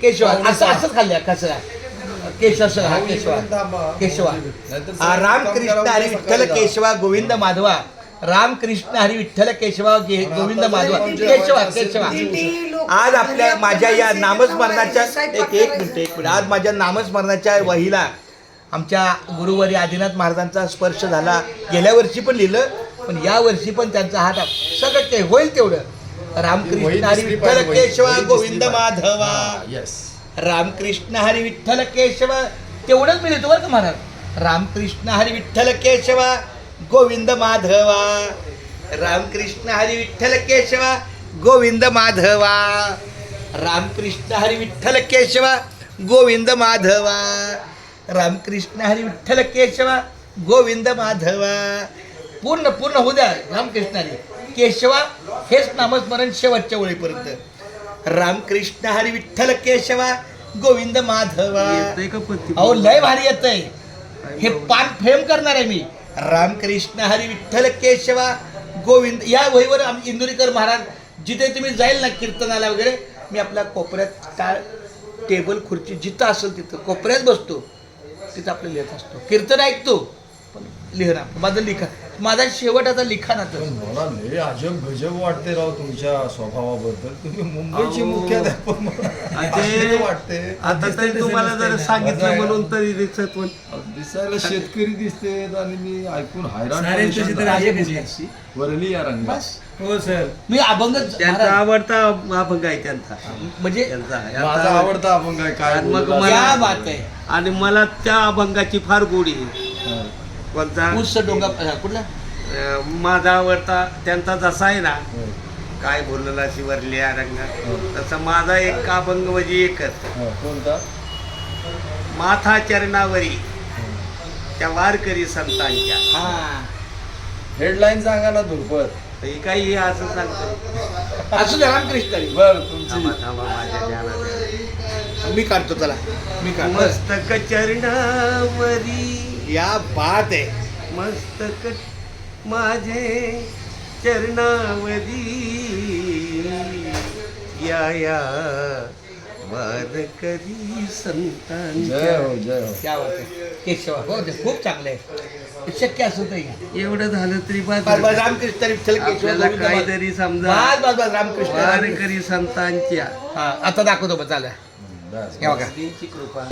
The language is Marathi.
केशवा असं असंच खाल्ल्या कचरा केशव हा केशवा रामकृष्ण हरी विठ्ठल केशवा गोविंद माधवा रामकृष्ण हरी विठ्ठल केशवा गोविंद माधवा केशवा केशवा आज आपल्या माझ्या या नामस्मरणाच्या एक मिनिट आज माझ्या नामस्मरणाच्या वहीला आमच्या गुरुवारी आदिनाथ महाराजांचा स्पर्श झाला. गेल्या वर्षी पण लिहिलं पण या वर्षी पण त्यांचा हात सगळं ते होईल तेवढं. रामकृष्ण हरी विठ्ठल केशवा गोविंद माधवा रामकृष्ण हरी विठ्ठल केशव तेवढंच मी लिहितो बरं का महाराज. रामकृष्ण हरी विठ्ठल केशव गोविंद माधवा रामकृष्ण हरी विठ्ठल केशव गोविंद माधवा रामकृष्ण हरी विठ्ठल केशव गोविंद माधवा रामकृष्ण हरी विठ्ठल केशव गोविंद माधवा. पूर्ण पूर्ण होऊ द्या रामकृष्ण हरी केशवा हेच नामस्मरण शेवटच्या वेळेपर्यंत. रामकृष्ण हरी विठ्ठल केशवा गोविंद माधवा. अहो लय भारी येतंय हे पान फेम करणार आहे मी. रामकृष्ण हरी विठ्ठल केशवा गोविंद या वहीवर इंदुरीकर महाराज जिथे तुम्ही जाईल ना कीर्तनाला वगैरे मी आपल्या कोपऱ्यात काय टेबल खुर्ची जिथं असेल तिथं कोपऱ्यात बसतो तिथं आपलं लिहित असतो कीर्तन ऐकतो पण लिहिणार माझं लिखाण माझा शेवट आता लिखाणात. मला लय अजब गजब वाटते राव तुमच्या स्वभावाबद्दल. तुम्ही मुंबईची मुख्याध्यापक वाटते. आता तरी तुम्हाला जर सांगितलं म्हणून तरी दिसत दिसायला शेतकरी दिसते आणि मी ऐकून हैराण वरली या रंगात. हो सर मी अभंग त्यांचा आवडता अभंग आहे त्यांचा म्हणजे माझा आवडता अभंग आहे काय मग क्या बात आहे. आणि मला त्या अभंगाची फार गोडी आहे. कोणता उच्च डोंगा कुठला माझा आवडता त्यांचा जसा आहे ना काय बोललेला शिवरली या रंगात तसा माझा एक अभंग म्हणजे एकच कोणता माथा चरणावरी त्या वारकरी संतांच्या. हा हेडलाईन सांगा ना धुरपत. हे काही असं सांगतो असू द्या रामकृष्ण हरी. बर तुमची थांबा थांबा माझ्या ध्यानात मी काढतो त्याला मी काढतो मस्तक चरणावरी या बात आहे. मस्तक माझे चरणावरी या वारकरी संतांच्या. जय हो जय हो. क्या बात आहे केशवा हो ते खूप चांगलं आहे शक्य असं तर एवढं झालं तरी बस. रामकृष्ण विठ्ठल केशव आपल्याला गोविंद माधव. काहीतरी समजा बस बस बस रामकृष्ण वारकरी संतांच्या हा आता दाखवतो बस झालं बस. हे बघा कृपा